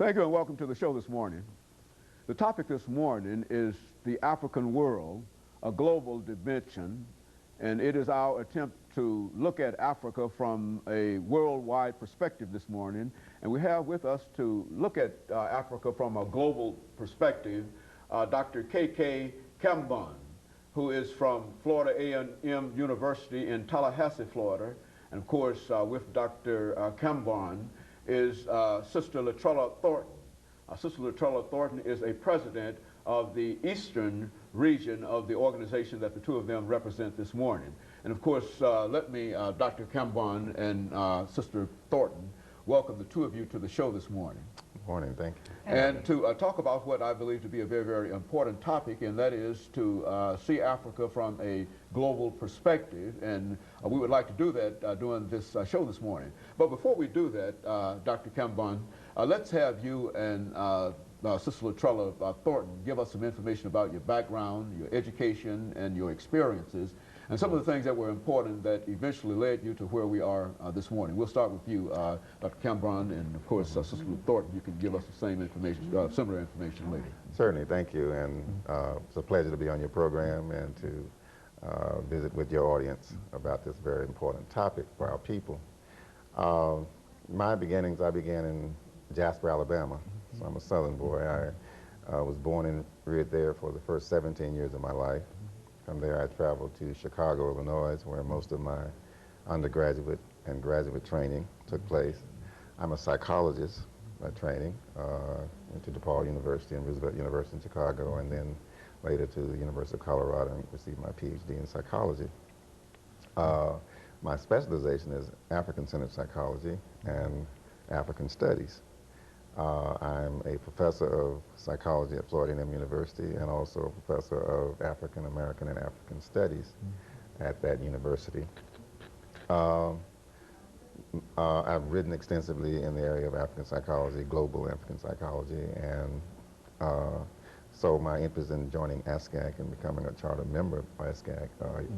Thank you and welcome to the show this morning. The topic this morning is the African world, a global dimension, and it is our attempt to look at Africa from a worldwide perspective this morning. And we have with us to look at Africa from a global perspective, Dr. K.K. Kambon, who is from Florida A&M University in Tallahassee, Florida. And of course, with Dr. Kambon is Sister Latrella Thornton. Sister Latrella Thornton is a president of the Eastern region of the organization that the two of them represent this morning. And of course, let me, Dr. Kambon and Sister Thornton, welcome the two of you to the show this morning. Good morning, thank you. And to talk about what I believe to be a very, very important topic, and that is to see Africa from a global perspective. And we would like to do that during this show this morning. But before we do that, Dr. Kambon, let's have you and Sister Latrella Thornton give us some information about your background, your education, and your experiences, and some of the things that were important that eventually led you to where we are this morning. We'll start with you, Dr. Kambon, and of course, Sister Thornton. You can give us the same information, similar information later. Certainly, thank you, and it's a pleasure to be on your program and to visit with your audience about this very important topic for our people. My beginnings, I began in Jasper, Alabama, so I'm a Southern boy. I was born and reared there for the first 17 years of my life. From there, I traveled to Chicago, Illinois, where most of my undergraduate and graduate training took place. I'm a psychologist by training. Went to DePaul University and Roosevelt University in Chicago, and then later to the University of Colorado and received my PhD in psychology. My specialization is African-centered psychology and African studies. I'm a professor of psychology at Florida A&M University and also a professor of African American and African studies at that university. I've written extensively in the area of African psychology, global African psychology, and so my interest in joining ASCAC and becoming a charter member of ASCAC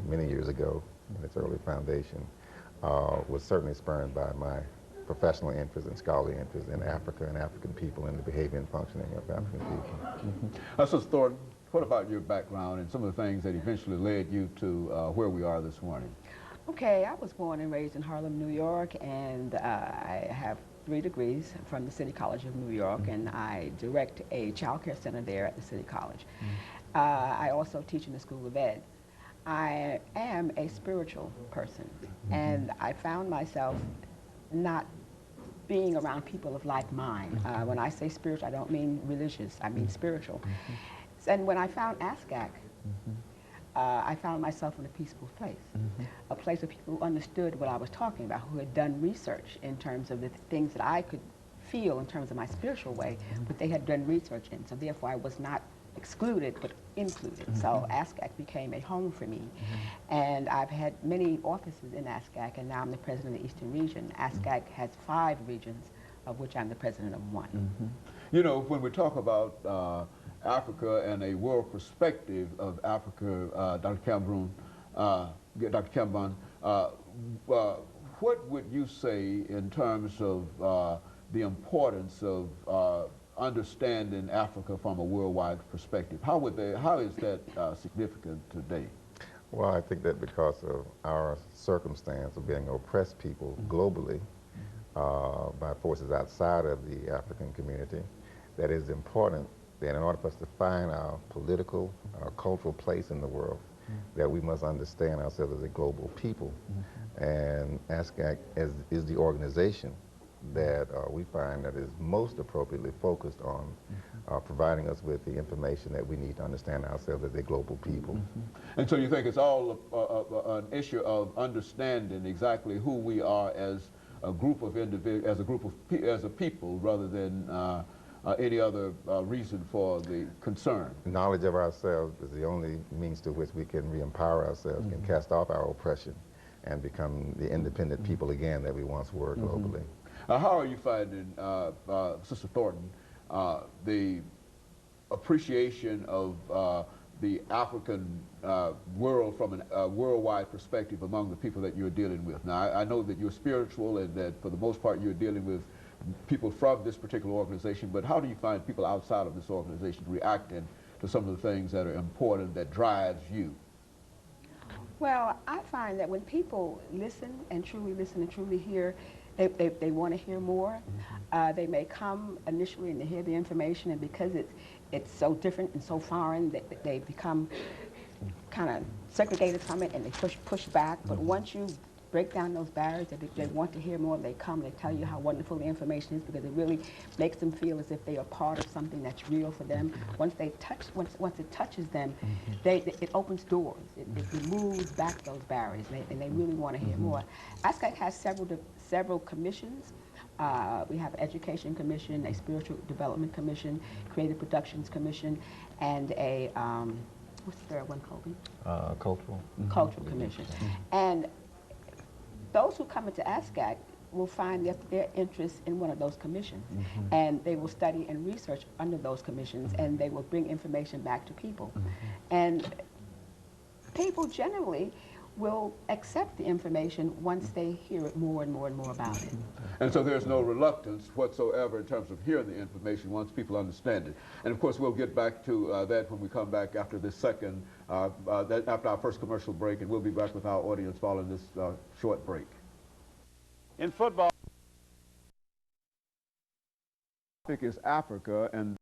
many years ago in its early foundation was certainly spurred by my professional interest and scholarly interest in Africa and African people and the behavior and functioning of African people. Sister Thornton, what about your background and some of the things that eventually led you to where we are this morning? Okay, I was born and raised in Harlem, New York, and I have 3 degrees from the City College of New York, and I direct a child care center there at the City College. I also teach in the School of Ed. I am a spiritual person, and I found myself not being around people of like mind. When I say spiritual, I don't mean religious, I mean spiritual. And when I found ASCAC, I found myself in a peaceful place, a place of people who understood what I was talking about, who had done research in terms of the things that I could feel in terms of my spiritual way, but they had done research in, so therefore I was not excluded, but included. So ASCAC became a home for me. And I've had many offices in ASCAC, and now I'm the president of the Eastern region. ASCAC has 5 regions, of which I'm the president of 1. You know, when we talk about Africa and a world perspective of Africa, Dr. Kambon, what would you say in terms of the importance of understanding Africa from a worldwide perspective? How is that significant today? Well, I think that because of our circumstance of being oppressed people globally by forces outside of the African community, that is important that in order for us to find our political, our cultural place in the world, that we must understand ourselves as a global people. And ASCAC is the organization that we find that is most appropriately focused on providing us with the information that we need to understand ourselves as a global people. And so you think it's all an issue of understanding exactly who we are as a group of individuals, as a people, rather than any other reason for the concern? Knowledge of ourselves is the only means to which we can re-empower ourselves, can cast off our oppression, and become the independent people again that we once were globally. How are you finding, Sister Thornton, the appreciation of the African world from a worldwide perspective among the people that you're dealing with? Now, I know that you're spiritual and that for the most part you're dealing with people from this particular organization, but how do you find people outside of this organization reacting to some of the things that are important, that drives you? Well, I find that when people listen and truly hear, they want to hear more. They may come initially and they hear the information, and because it's so different and so foreign, they become kind of segregated from it and they push back. But once you break down those barriers, they want to hear more, they come, they tell you how wonderful the information is, because it really makes them feel as if they are part of something that's real for them. Once it touches them, it opens doors. It removes back those barriers, and they really want to hear more. ASCAC has several commissions. We have an Education Commission, a Spiritual Development Commission, Creative Productions Commission, and a, what's the third one, Kobe? Cultural. Cultural Commission. And those who come into ASCAC will find their interest in one of those commissions, and they will study and research under those commissions, and they will bring information back to people. And people generally will accept the information once they hear it more and more and more about it. And so there's no reluctance whatsoever in terms of hearing the information once people understand it. And of course, we'll get back to that when we come back after this second, after our first commercial break, and we'll be back with our audience following this short break. In football, the topic is Africa, and